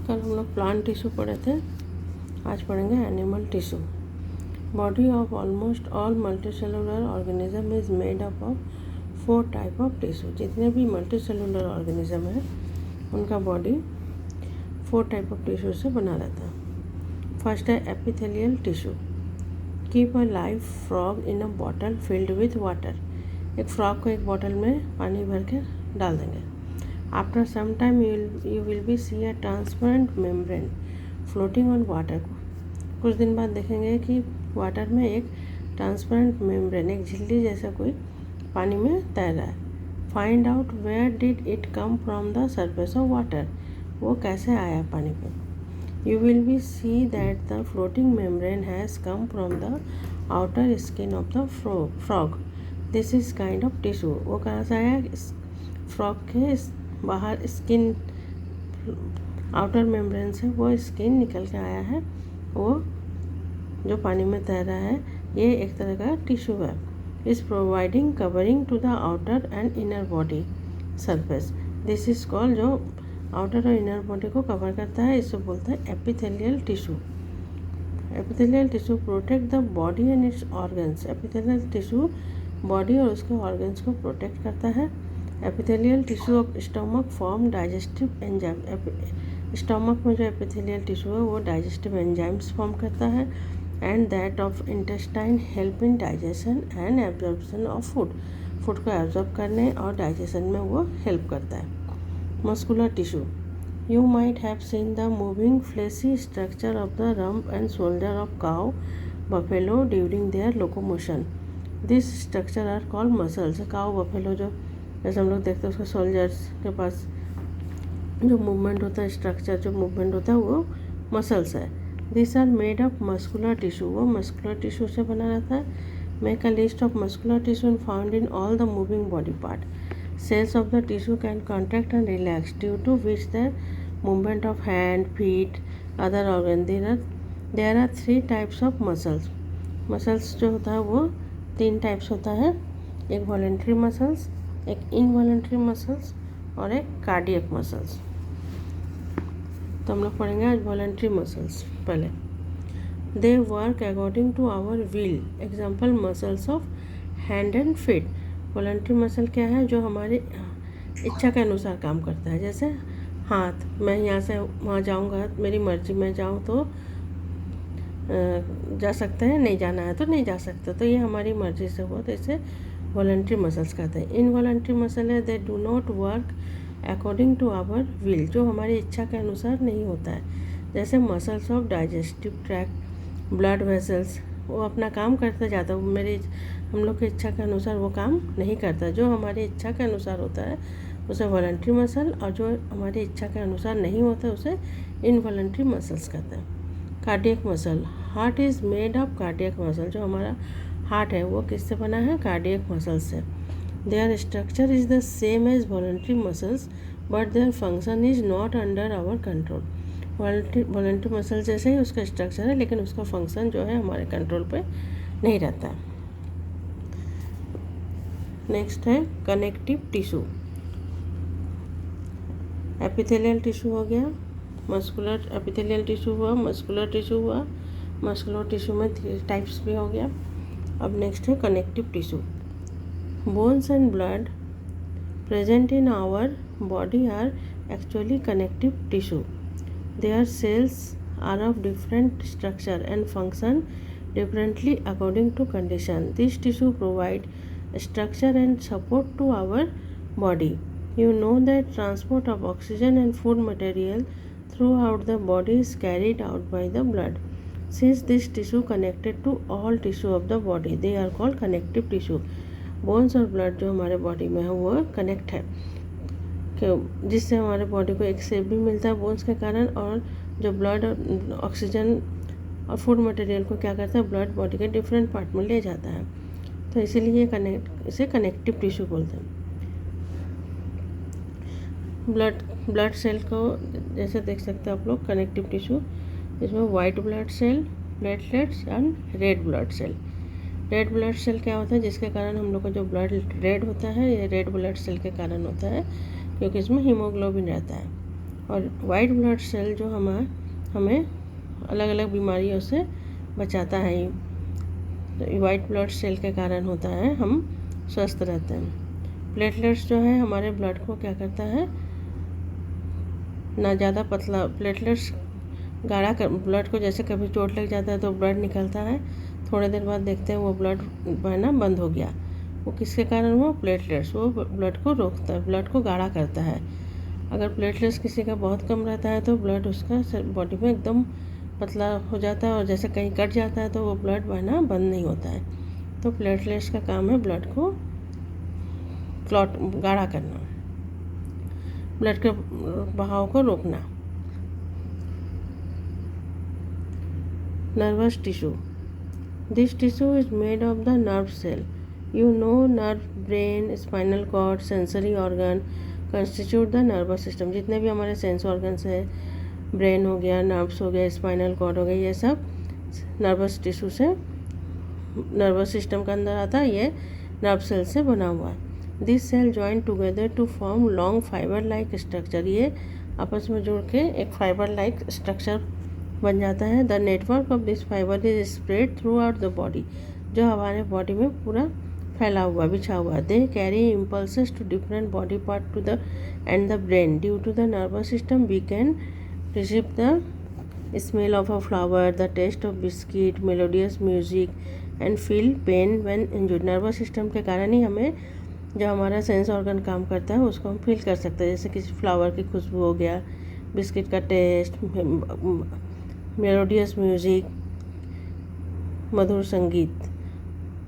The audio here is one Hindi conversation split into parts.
कल हम लोग प्लांट टिश्यू पढ़े थे, आज पढ़ेंगे animal tissue. Body of almost all multicellular organism is made up of 4 type of tissue. जितने भी मल्टीसेलुलर ऑर्गेनिज्म है उनका बॉडी 4 टाइप ऑफ टिश्यू से बना रहता है। फर्स्ट है epithelial tissue. Keep a live frog in a bottle filled with water. एक फ्रॉग को एक बॉटल में पानी भर के डाल देंगे। After some time you will be see a transparent membrane floating on water. कुछ दिन बाद देखेंगे कि वाटर में एक ट्रांसपेरेंट मेम्ब्रेन, एक झिल्ली जैसा कोई पानी में तैर रहा है। Find out where did it come from the surface of water. वो कैसे आया पानी पे। You will be see that the floating membrane has come from the outer skin of the frog. This is kind of tissue. वो कहाँ से आया, फ्रॉग के बाहर स्किन, आउटर मेम्ब्रेन से वो स्किन निकल के आया है। वो जो पानी में तैर रहा है ये एक तरह का टिश्यू है। Is providing covering to the outer and inner body surface. This is called, जो आउटर और इनर बॉडी को कवर करता है, इसे बोलते हैं epithelial tissue. Epithelial tissue protect the body and its organs. Epithelial tissue body और उसके ऑर्गन्स को प्रोटेक्ट करता है। Epithelial tissue of stomach form digestive enzyme. Stomach में जो एपिथेलियल टिश्यू है वो डाइजेस्टिव एंजाइम्स फॉर्म करता है। And that of intestine help in digestion and absorption of food. Food को एब्जॉर्ब करने और डाइजेशन में वो हेल्प करता है। Muscular tissue. You might have seen the moving fleshy structure of the rump and shoulder of cow buffalo during their locomotion. This structure are called muscles. Cow buffalo जो जैसे हम लोग देखते हैं उसके सोल्जर्स के पास जो मूवमेंट होता है, स्ट्रक्चर जो मूवमेंट होता है वो मसल्स है। This are made of muscular tissue. वो मस्कुलर टिश्यू से बना रहता है। Make a list of muscular tissue found in all the moving body part. Cells of the tissue can contract and relax due to which the movement of hand, feet, other organ. There are 3 types of muscles. Muscles जो होता है वो 3 टाइप्स होता है। एक वॉलेंट्री मसल्स, एक इनवॉलेंट्री मसल्स और एक कार्डियक मसल्स। तो हम लोग पढ़ेंगे आज वॉलेंट्री मसल्स। पहले they work according to our will. Example muscles of hand and feet. Voluntary muscle क्या है, जो हमारी इच्छा के अनुसार काम करता है। जैसे हाथ, मैं यहाँ से वहाँ जाऊँगा, मेरी मर्जी, मैं जाऊँ तो जा सकते हैं, नहीं जाना है तो नहीं जा सकते, तो ये हमारी मर्जी से हुआ, तो इसे वॉलेंट्री मसल्स कहते हैं। इनवॉलेंट्री मसल है, they do not work according to our will, जो हमारी इच्छा के अनुसार नहीं होता है। जैसे muscles of digestive tract, blood vessels, वो अपना काम करते जाता है, हम लोग की इच्छा के अनुसार वो काम नहीं करता। जो हमारी इच्छा के अनुसार होता है उसे वॉलेंट्री मसल, और जो हमारी इच्छा के अनुसार नहीं होता है उसे इनवॉलेंट्री मसल्स कहते हैं। Cardiac muscle. Heart is made of cardiac muscle. जो हमारा हार्ट है वो किससे बना है, कार्डियक मसल से। Their structure is the same as voluntary muscles but their function is not under our control. Voluntary muscle जैसे ही उसका स्ट्रक्चर है, लेकिन उसका फंक्शन जो है हमारे कंट्रोल पे नहीं रहता है। नेक्स्ट है कनेक्टिव टिश्यू। एपिथेलियल टिश्यू हो गया, मस्कुलर एपिथेलियल टिश्यू हुआ, मस्कुलर टिश्यू हुआ। मस्कुलर टिश्यू में 3 टाइप्स भी हो गया। अब नेक्स्ट है connective tissue. Bones and blood present in our body are actually connective tissue. Their cells are of different structure and function differently according to condition. This tissue provide structure and support to our body. You know that transport of oxygen and food material throughout the body is carried out by the blood. Since this tissue connected to all tissue of the body, they are called connective tissue. Bones और ब्लड जो हमारे बॉडी में है वो कनेक्ट है, जिससे हमारे बॉडी को एक शेप भी मिलता है बोन्स के कारण, और जो ब्लड और ऑक्सीजन और फूड मटेरियल को क्या करता है, ब्लड बॉडी के डिफरेंट पार्ट में ले जाता है। तो इसीलिए इसे कनेक्टिव टिश्यू बोलते हैं। ब्लड सेल को जैसे देख सकते हैं आप लोग, कनेक्टिव टिश्यू, इसमें white blood cell, platelets and red blood cell. Red blood cell क्या होता है, जिसके कारण हम लोग का जो ब्लड रेड होता है, ये रेड ब्लड सेल के कारण होता है, क्योंकि इसमें हीमोग्लोबिन रहता है। और वाइट ब्लड सेल जो हमें अलग अलग बीमारियों से बचाता है। तो वाइट ब्लड सेल के कारण होता है हम स्वस्थ रहते हैं। प्लेटलेट्स जो है हमारे ब्लड को क्या करता है, ना ज़्यादा पतला, प्लेटलेट्स गाढ़ा कर ब्लड को, जैसे कभी चोट लग जाता है तो ब्लड निकलता है, थोड़े देर बाद देखते हैं वो ब्लड बहना बंद हो गया। वो किसके कारण हुआ? प्लेटलेट्स। वो ब्लड को रोकता है, ब्लड को गाढ़ा करता है। अगर प्लेटलेट्स किसी का बहुत कम रहता है तो ब्लड उसका बॉडी में एकदम पतला हो जाता है, और जैसे कहीं कट जाता है तो वो ब्लड बहना बंद नहीं होता है। तो प्लेटलेट्स का काम है ब्लड को क्लॉट गाढ़ा करना, ब्लड के बहाव को रोकना। Nervous tissue. This tissue is made of the nerve cell. Nerve, brain, spinal cord, sensory organ constitute the nervous system. जितने भी हमारे सेंस ऑर्गन्स है, ब्रेन हो गया, नर्व्स हो गया, स्पाइनल कॉर्ड हो गया, ये सब नर्वस टिश्यू से, नर्वस सिस्टम के अंदर आता है। ये नर्व सेल से बना हुआ है। This cell join together to form long fibre like structure. ये आपस में जुड़ के एक फाइबर लाइक स्ट्रक्चर बन जाता है। The network of this fibre is spread throughout the body, जो हमारे बॉडी में पूरा फैला हुआ, बिछा हुआ। They carry impulses to different body part to the and the brain. Due to the nervous system we can receive the smell of a flower, the taste of biscuit, melodious music and feel pain when injured. Nervous system के कारण ही हमें जो हमारा सेंस ऑर्गन काम करता है उसको हम फील कर सकते हैं, जैसे किसी फ्लावर की खुशबू हो गया, बिस्किट का टेस्ट, मेलोडियस म्यूजिक, मधुर संगीत,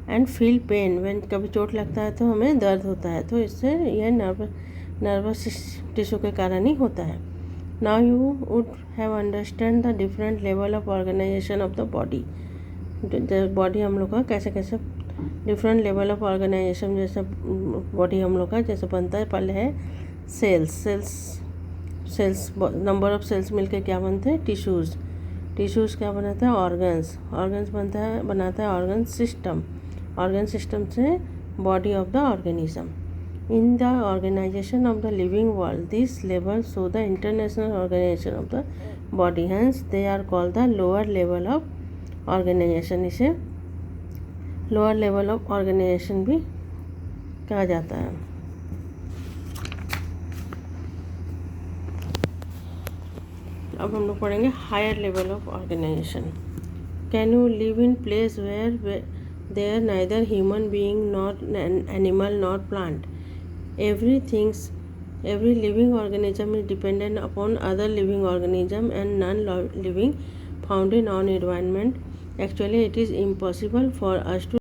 एंड फील पेन व्हेन, कभी चोट लगता है तो हमें दर्द होता है, तो इससे यह नर्वस टिश्यू के कारण ही होता है। Now you would have understand the different level of organisation of the body. Body हम लोग का कैसे कैसे डिफरेंट लेवल ऑफ ऑर्गेनाइजेशन, जैसे बॉडी हम लोग का जैसे बनता है। पहले है सेल्स नंबर ऑफ सेल्स मिलके क्या बनते हैं? टिश्यूज़ क्या बनाता है? ऑर्गन्स बनाता है ऑर्गन सिस्टम से body of the organism. In the organisation of the living world this level show the international organisation of the body, hence they are called the lower level of organisation. इसे लोअर लेवल ऑफ ऑर्गेनाइजेशन भी कहा जाता है। अब हम लोग पढ़ेंगे higher level of organisation. Can you live in place where there neither human being not animal not plant. every living organism is dependent upon other living organism and non-living found in our environment. Actually, it is impossible for us to